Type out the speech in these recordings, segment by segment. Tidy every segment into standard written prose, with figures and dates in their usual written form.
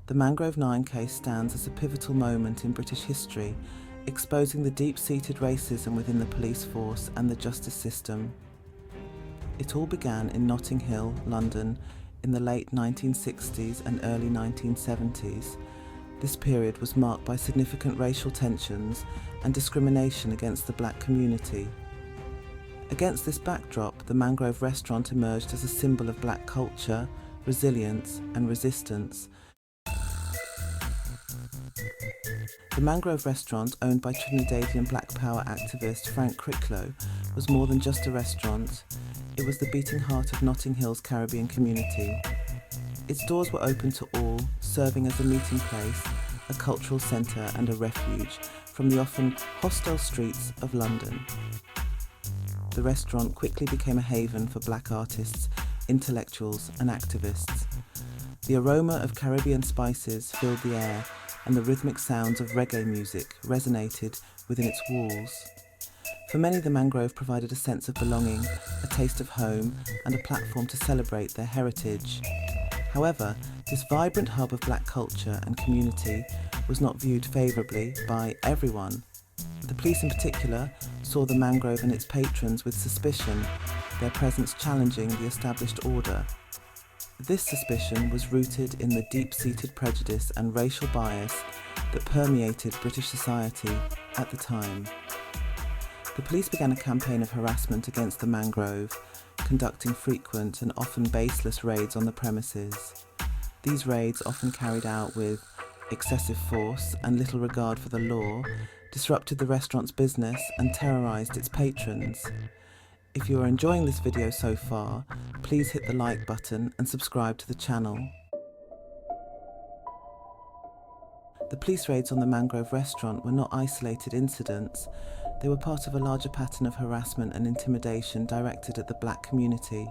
The Mangrove Nine case stands as a pivotal moment in British history, exposing the deep-seated racism within the police force and the justice system. It all began in Notting Hill, London, in the late 1960s and early 1970s. This period was marked by significant racial tensions and discrimination against the black community. Against this backdrop, the Mangrove restaurant emerged as a symbol of black culture, resilience, and resistance. The Mangrove restaurant, owned by Trinidadian Black Power activist Frank Cricklow, was more than just a restaurant. It was the beating heart of Notting Hill's Caribbean community. Its doors were open to all, serving as a meeting place, a cultural centre and a refuge from the often hostile streets of London. The restaurant quickly became a haven for black artists, intellectuals and activists. The aroma of Caribbean spices filled the air, and the rhythmic sounds of reggae music resonated within its walls. For many, the Mangrove provided a sense of belonging, a taste of home, and a platform to celebrate their heritage. However, this vibrant hub of black culture and community was not viewed favourably by everyone. The police in particular saw the Mangrove and its patrons with suspicion, their presence challenging the established order. This suspicion was rooted in the deep-seated prejudice and racial bias that permeated British society at the time. The police began a campaign of harassment against the Mangrove, conducting frequent and often baseless raids on the premises. These raids, often carried out with excessive force and little regard for the law, disrupted the restaurant's business and terrorised its patrons. If you are enjoying this video so far, please hit the like button and subscribe to the channel. The police raids on the Mangrove restaurant were not isolated incidents. They were part of a larger pattern of harassment and intimidation directed at the black community.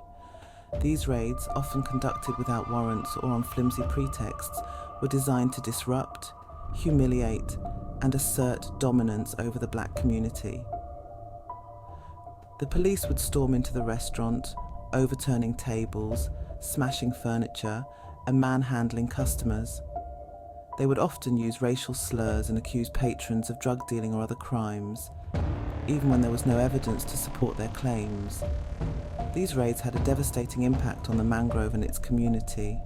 These raids, often conducted without warrants or on flimsy pretexts, were designed to disrupt, humiliate, and assert dominance over the black community. The police would storm into the restaurant, overturning tables, smashing furniture, and manhandling customers. They would often use racial slurs and accuse patrons of drug dealing or other crimes, even when there was no evidence to support their claims. These raids had a devastating impact on the Mangrove and its community.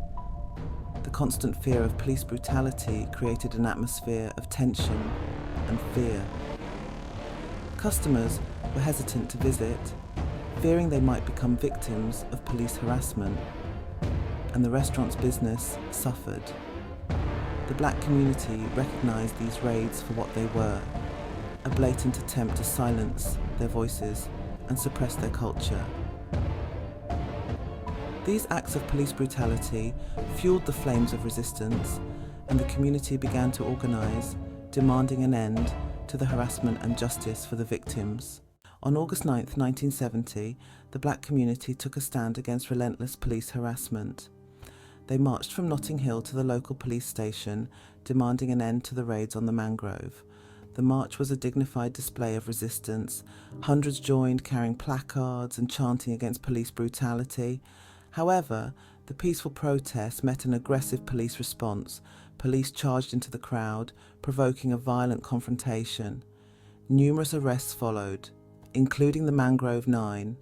The constant fear of police brutality created an atmosphere of tension and fear. Customers were hesitant to visit, fearing they might become victims of police harassment, and the restaurant's business suffered. The black community recognised these raids for what they were, a blatant attempt to silence their voices and suppress their culture. These acts of police brutality fueled the flames of resistance, and the community began to organise, demanding an end to the harassment and justice for the victims. On August 9, 1970, the black community took a stand against relentless police harassment. They marched from Notting Hill to the local police station, demanding an end to the raids on the Mangrove. The march was a dignified display of resistance. Hundreds joined, carrying placards and chanting against police brutality. However, the peaceful protest met an aggressive police response. Police charged into the crowd, provoking a violent confrontation. Numerous arrests followed, including the Mangrove Nine,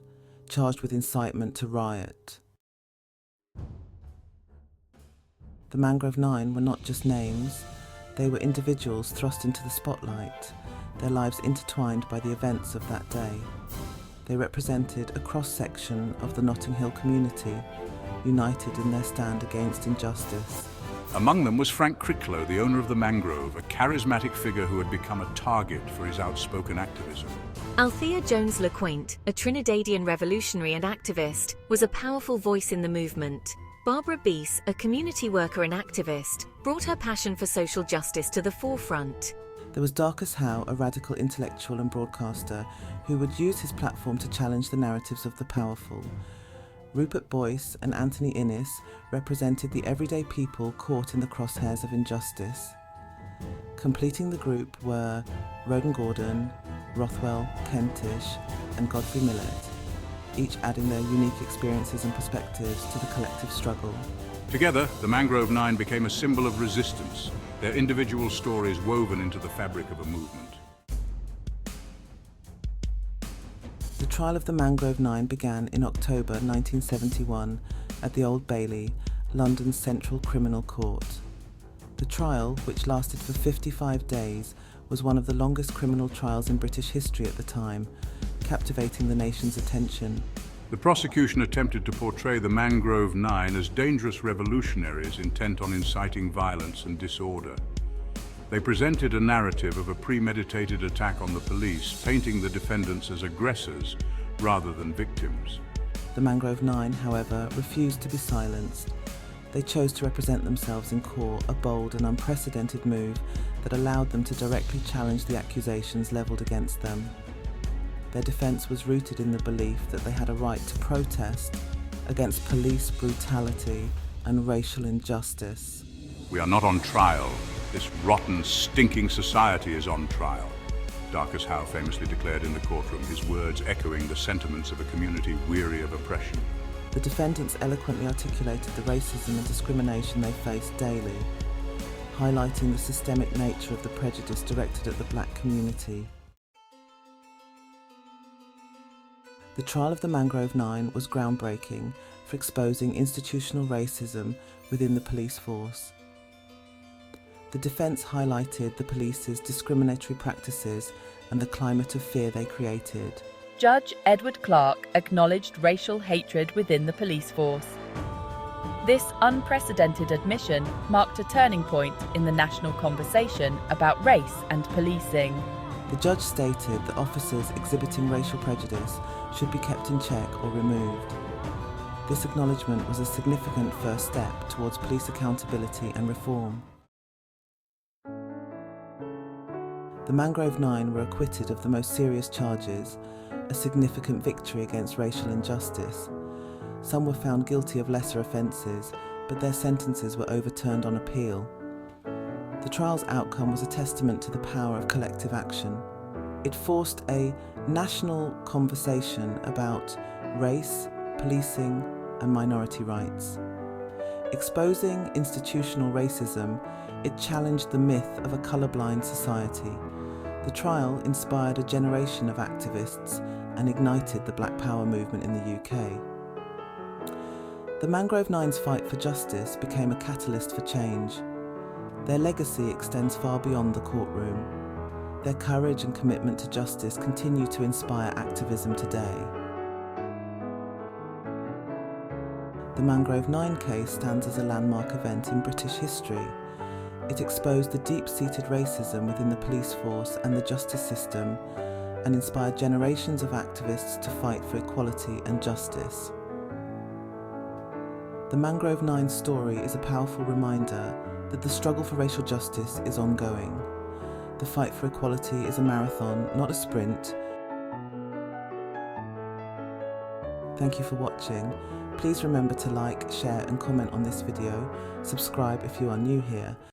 charged with incitement to riot. The Mangrove Nine were not just names, they were individuals thrust into the spotlight, their lives intertwined by the events of that day. They represented a cross-section of the Notting Hill community, united in their stand against injustice. Among them was Frank Cricklow, the owner of the Mangrove, a charismatic figure who had become a target for his outspoken activism. Althea Jones-Lecointe, a Trinidadian revolutionary and activist, was a powerful voice in the movement. Barbara Beese, a community worker and activist, brought her passion for social justice to the forefront. There was Darcus Howe, a radical intellectual and broadcaster who would use his platform to challenge the narratives of the powerful. Rupert Boyce and Anthony Innes represented the everyday people caught in the crosshairs of injustice. Completing the group were Roden Gordon, Rothwell Kentish and Godfrey Millett, each adding their unique experiences and perspectives to the collective struggle. Together, the Mangrove Nine became a symbol of resistance, their individual stories woven into the fabric of a movement. The trial of the Mangrove Nine began in October 1971 at the Old Bailey, London's Central Criminal Court. The trial, which lasted for 55 days, was one of the longest criminal trials in British history at the time, captivating the nation's attention. The prosecution attempted to portray the Mangrove Nine as dangerous revolutionaries intent on inciting violence and disorder. They presented a narrative of a premeditated attack on the police, painting the defendants as aggressors rather than victims. The Mangrove Nine, however, refused to be silenced. They chose to represent themselves in court, a bold and unprecedented move that allowed them to directly challenge the accusations levelled against them. Their defence was rooted in the belief that they had a right to protest against police brutality and racial injustice. "We are not on trial. This rotten, stinking society is on trial," Darcus Howe famously declared in the courtroom, his words echoing the sentiments of a community weary of oppression. The defendants eloquently articulated the racism and discrimination they faced daily, highlighting the systemic nature of the prejudice directed at the black community. The trial of the Mangrove Nine was groundbreaking for exposing institutional racism within the police force. The defence highlighted the police's discriminatory practices and the climate of fear they created. Judge Edward Clark acknowledged racial hatred within the police force. This unprecedented admission marked a turning point in the national conversation about race and policing. The judge stated that officers exhibiting racial prejudice should be kept in check or removed. This acknowledgement was a significant first step towards police accountability and reform. The Mangrove Nine were acquitted of the most serious charges, a significant victory against racial injustice. Some were found guilty of lesser offences, but their sentences were overturned on appeal. The trial's outcome was a testament to the power of collective action. It forced a national conversation about race, policing, and minority rights. Exposing institutional racism, it challenged the myth of a colourblind society. The trial inspired a generation of activists and ignited the Black Power movement in the UK. The Mangrove Nine's fight for justice became a catalyst for change. Their legacy extends far beyond the courtroom. Their courage and commitment to justice continue to inspire activism today. The Mangrove Nine case stands as a landmark event in British history. It exposed the deep-seated racism within the police force and the justice system, and inspired generations of activists to fight for equality and justice. The Mangrove Nine's story is a powerful reminder that the struggle for racial justice is ongoing. The fight for equality is a marathon, not a sprint. Thank you for watching. Please remember to like, share and comment on this video. Subscribe if you are new here.